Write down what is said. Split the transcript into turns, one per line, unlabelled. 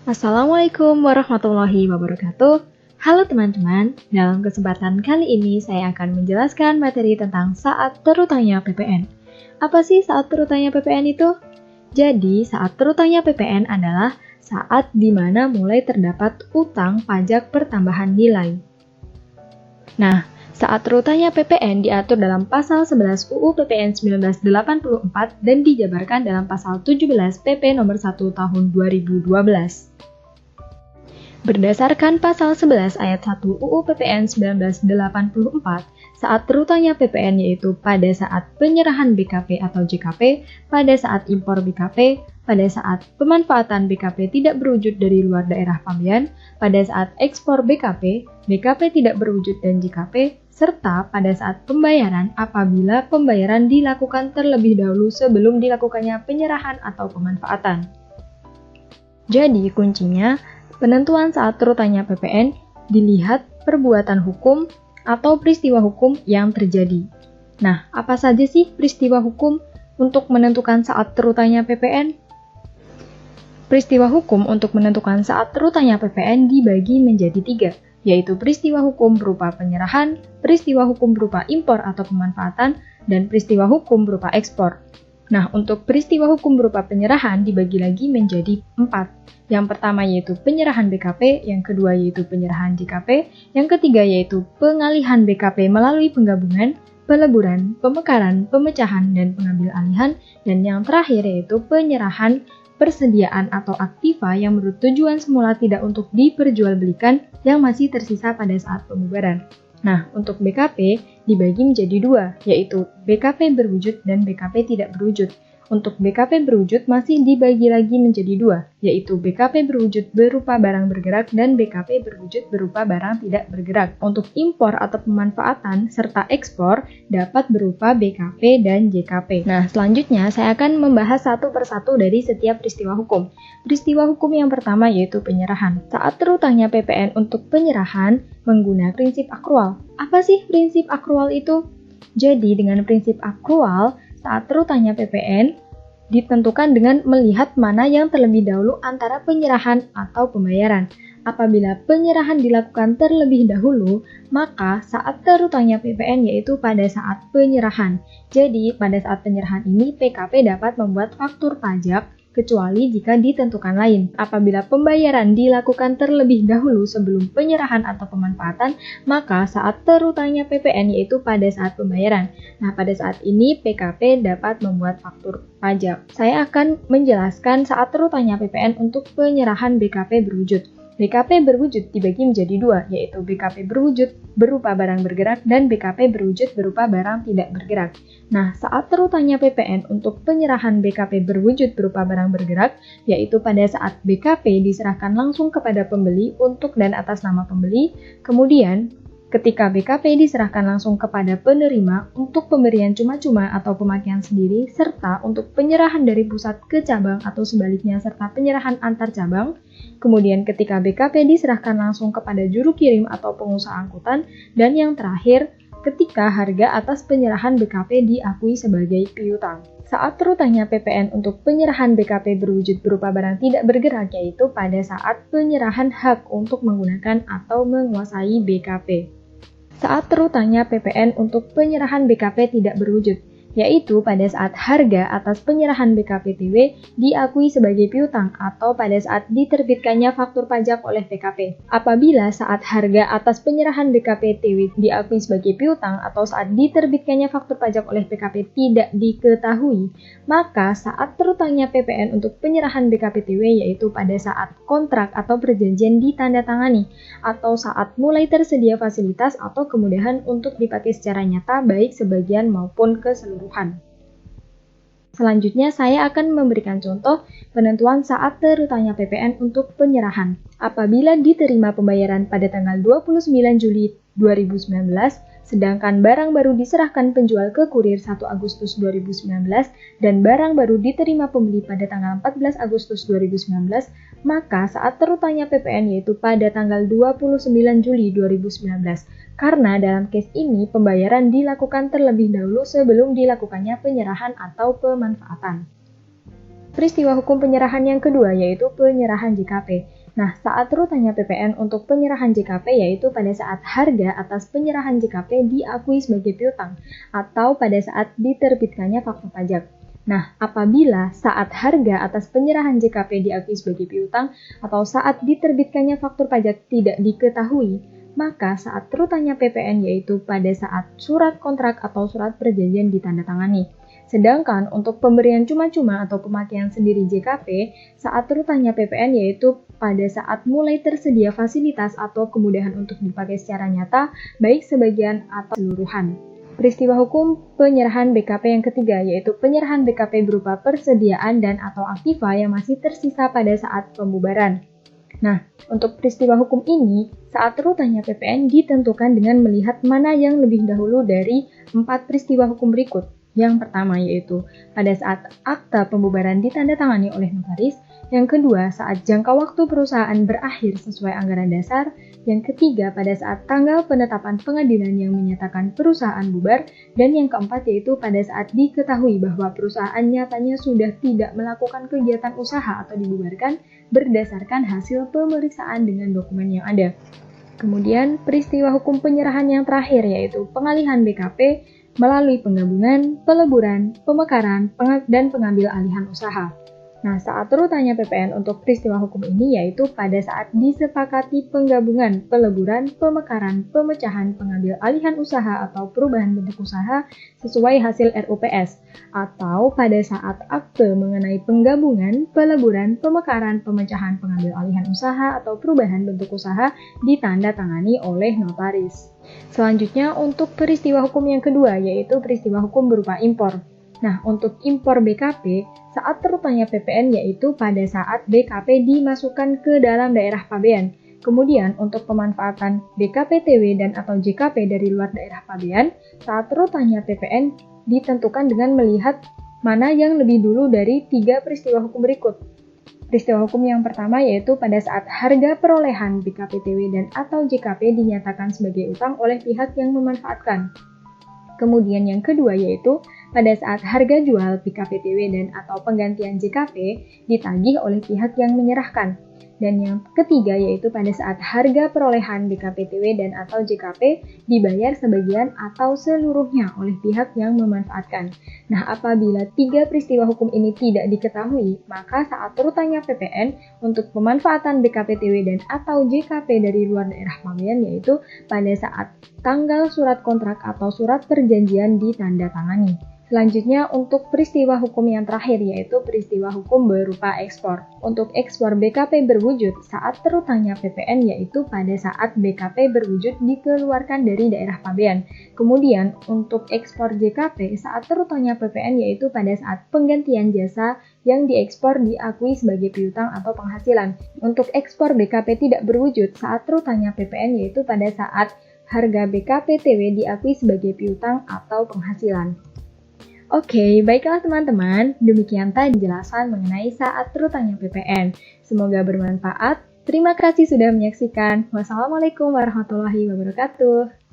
Assalamualaikum warahmatullahi wabarakatuh. Halo teman-teman, dalam kesempatan kali ini saya akan menjelaskan materi tentang saat terutangnya PPN. Apa sih saat terutangnya PPN itu? Jadi, saat terutangnya PPN adalah saat di mana mulai terdapat utang pajak pertambahan nilai. Nah, saat terutangnya PPN diatur dalam pasal 11 UU PPN 1984 dan dijabarkan dalam pasal 17 PP nomor 1 tahun 2012. Berdasarkan pasal 11 ayat 1 UU PPN 1984, saat terutangnya PPN yaitu pada saat penyerahan BKP atau JKP, pada saat impor BKP, pada saat pemanfaatan BKP tidak berwujud dari luar daerah pambian, pada saat ekspor BKP, BKP tidak berwujud dan JKP, serta pada saat pembayaran apabila pembayaran dilakukan terlebih dahulu sebelum dilakukannya penyerahan atau pemanfaatan. Jadi kuncinya, penentuan saat terutangnya PPN dilihat perbuatan hukum atau peristiwa hukum yang terjadi. Nah, apa saja sih peristiwa hukum untuk menentukan saat terutangnya PPN? Peristiwa hukum untuk menentukan saat terutangnya PPN dibagi menjadi 3, yaitu peristiwa hukum berupa penyerahan, peristiwa hukum berupa impor atau pemanfaatan, dan peristiwa hukum berupa ekspor. Nah, untuk peristiwa hukum berupa penyerahan dibagi lagi menjadi 4. Yang pertama yaitu penyerahan BKP, yang kedua yaitu penyerahan JKP, yang ketiga yaitu pengalihan BKP melalui penggabungan, peleburan, pemekaran, pemecahan, dan pengambil alihan, dan yang terakhir yaitu penyerahan persediaan atau aktiva yang menurut tujuan semula tidak untuk diperjualbelikan yang masih tersisa pada saat pembubaran. Nah, untuk BKP dibagi menjadi 2, yaitu BKP berwujud dan BKP tidak berwujud. Untuk BKP berwujud masih dibagi lagi menjadi 2, yaitu BKP berwujud berupa barang bergerak dan BKP berwujud berupa barang tidak bergerak. Untuk impor atau pemanfaatan serta ekspor dapat berupa BKP dan JKP. Nah, selanjutnya saya akan membahas satu persatu dari setiap peristiwa hukum. Peristiwa hukum yang pertama yaitu penyerahan. Saat terutangnya PPN untuk penyerahan menggunakan prinsip akrual. Apa sih prinsip akrual itu? Jadi dengan prinsip akrual, saat terutangnya PPN ditentukan dengan melihat mana yang terlebih dahulu antara penyerahan atau pembayaran. Apabila penyerahan dilakukan terlebih dahulu, maka saat terutangnya PPN yaitu pada saat penyerahan. Jadi pada saat penyerahan ini PKP dapat membuat faktur pajak kecuali jika ditentukan lain. Apabila pembayaran dilakukan terlebih dahulu sebelum penyerahan atau pemanfaatan, maka saat terutangnya PPN yaitu pada saat pembayaran. Nah, pada saat ini PKP dapat membuat faktur pajak. Saya akan menjelaskan saat terutangnya PPN untuk penyerahan BKP berwujud. BKP berwujud dibagi menjadi 2, yaitu BKP berwujud berupa barang bergerak dan BKP berwujud berupa barang tidak bergerak. Nah, saat terutangnya PPN untuk penyerahan BKP berwujud berupa barang bergerak, yaitu pada saat BKP diserahkan langsung kepada pembeli untuk dan atas nama pembeli, kemudian ketika BKP diserahkan langsung kepada penerima untuk pemberian cuma-cuma atau pemakaian sendiri, serta untuk penyerahan dari pusat ke cabang atau sebaliknya serta penyerahan antar cabang. Kemudian ketika BKP diserahkan langsung kepada juru kirim atau pengusaha angkutan, dan yang terakhir, ketika harga atas penyerahan BKP diakui sebagai piutang. Saat terutangnya PPN untuk penyerahan BKP berwujud berupa barang tidak bergerak yaitu pada saat penyerahan hak untuk menggunakan atau menguasai BKP. Saat terutangnya PPN untuk penyerahan BKP tidak berwujud, yaitu pada saat harga atas penyerahan BKPTW diakui sebagai piutang atau pada saat diterbitkannya faktur pajak oleh PKP. Apabila saat harga atas penyerahan BKPTW diakui sebagai piutang atau saat diterbitkannya faktur pajak oleh PKP tidak diketahui, maka saat terutangnya PPN untuk penyerahan BKPTW yaitu pada saat kontrak atau perjanjian ditandatangani atau saat mulai tersedia fasilitas atau kemudahan untuk dipakai secara nyata baik sebagian maupun keseluruhan. Selanjutnya saya akan memberikan contoh penentuan saat terutangnya PPN untuk penyerahan. Apabila diterima pembayaran pada tanggal 29 Juli 2019, sedangkan barang baru diserahkan penjual ke kurir 1 Agustus 2019 dan barang baru diterima pembeli pada tanggal 14 Agustus 2019, maka saat terutangnya PPN yaitu pada tanggal 29 Juli 2019. Karena dalam case ini pembayaran dilakukan terlebih dahulu sebelum dilakukannya penyerahan atau pemanfaatan. Peristiwa hukum penyerahan yang kedua yaitu penyerahan JKP. Nah, saat terutanya PPN untuk penyerahan JKP yaitu pada saat harga atas penyerahan JKP diakui sebagai piutang atau pada saat diterbitkannya faktur pajak. Nah, apabila saat harga atas penyerahan JKP diakui sebagai piutang atau saat diterbitkannya faktur pajak tidak diketahui, maka saat terutanya PPN yaitu pada saat surat kontrak atau surat perjanjian ditandatangani. Sedangkan untuk pemberian cuma-cuma atau pemakaian sendiri JKP, saat terutanya PPN yaitu pada saat mulai tersedia fasilitas atau kemudahan untuk dipakai secara nyata, baik sebagian atau keseluruhan. Peristiwa hukum penyerahan BKP yang ketiga yaitu penyerahan BKP berupa persediaan dan atau aktiva yang masih tersisa pada saat pembubaran. Nah, untuk peristiwa hukum ini, saat terutanya PPN ditentukan dengan melihat mana yang lebih dahulu dari 4 peristiwa hukum berikut. Yang pertama yaitu pada saat akta pembubaran ditandatangani oleh notaris, yang kedua saat jangka waktu perusahaan berakhir sesuai anggaran dasar, yang ketiga pada saat tanggal penetapan pengadilan yang menyatakan perusahaan bubar, dan yang keempat yaitu pada saat diketahui bahwa perusahaan nyatanya sudah tidak melakukan kegiatan usaha atau dibubarkan berdasarkan hasil pemeriksaan dengan dokumen yang ada. Kemudian peristiwa hukum penyerahan yang terakhir yaitu pengalihan BKP melalui penggabungan, peleburan, pemekaran, dan pengambil alihan usaha. Nah, saat terutanya PPN untuk peristiwa hukum ini yaitu pada saat disepakati penggabungan, peleburan, pemekaran, pemecahan, pengambil alihan usaha atau perubahan bentuk usaha sesuai hasil RUPS, atau pada saat akte mengenai penggabungan, peleburan, pemekaran, pemecahan, pengambil alihan usaha atau perubahan bentuk usaha ditandatangani oleh notaris. Selanjutnya untuk peristiwa hukum yang kedua yaitu peristiwa hukum berupa impor. Nah, untuk impor BKP, saat terutanya PPN yaitu pada saat BKP dimasukkan ke dalam daerah pabean. Kemudian, untuk pemanfaatan BKP-TW dan atau JKP dari luar daerah pabean, saat terutanya PPN ditentukan dengan melihat mana yang lebih dulu dari 3 peristiwa hukum berikut. Peristiwa hukum yang pertama yaitu pada saat harga perolehan BKP-TW dan atau JKP dinyatakan sebagai utang oleh pihak yang memanfaatkan. Kemudian yang kedua yaitu pada saat harga jual BKP-TW dan atau penggantian JKP ditagih oleh pihak yang menyerahkan. Dan yang ketiga yaitu pada saat harga perolehan BKP-TW dan atau JKP dibayar sebagian atau seluruhnya oleh pihak yang memanfaatkan. Nah, apabila 3 peristiwa hukum ini tidak diketahui, maka saat terutanya PPN untuk pemanfaatan BKP-TW dan atau JKP dari luar daerah pabean yaitu pada saat tanggal surat kontrak atau surat perjanjian ditandatangani. Selanjutnya untuk peristiwa hukum yang terakhir yaitu peristiwa hukum berupa ekspor. Untuk ekspor BKP berwujud saat terutanya PPN yaitu pada saat BKP berwujud dikeluarkan dari daerah pabean. Kemudian untuk ekspor JKP saat terutanya PPN yaitu pada saat penggantian jasa yang diekspor diakui sebagai piutang atau penghasilan. Untuk ekspor BKP tidak berwujud saat terutanya PPN yaitu pada saat harga BKP-TW diakui sebagai piutang atau penghasilan. Oke, baiklah teman-teman, demikian tadi penjelasan mengenai saat terutanya PPN. Semoga bermanfaat. Terima kasih sudah menyaksikan. Wassalamualaikum warahmatullahi wabarakatuh.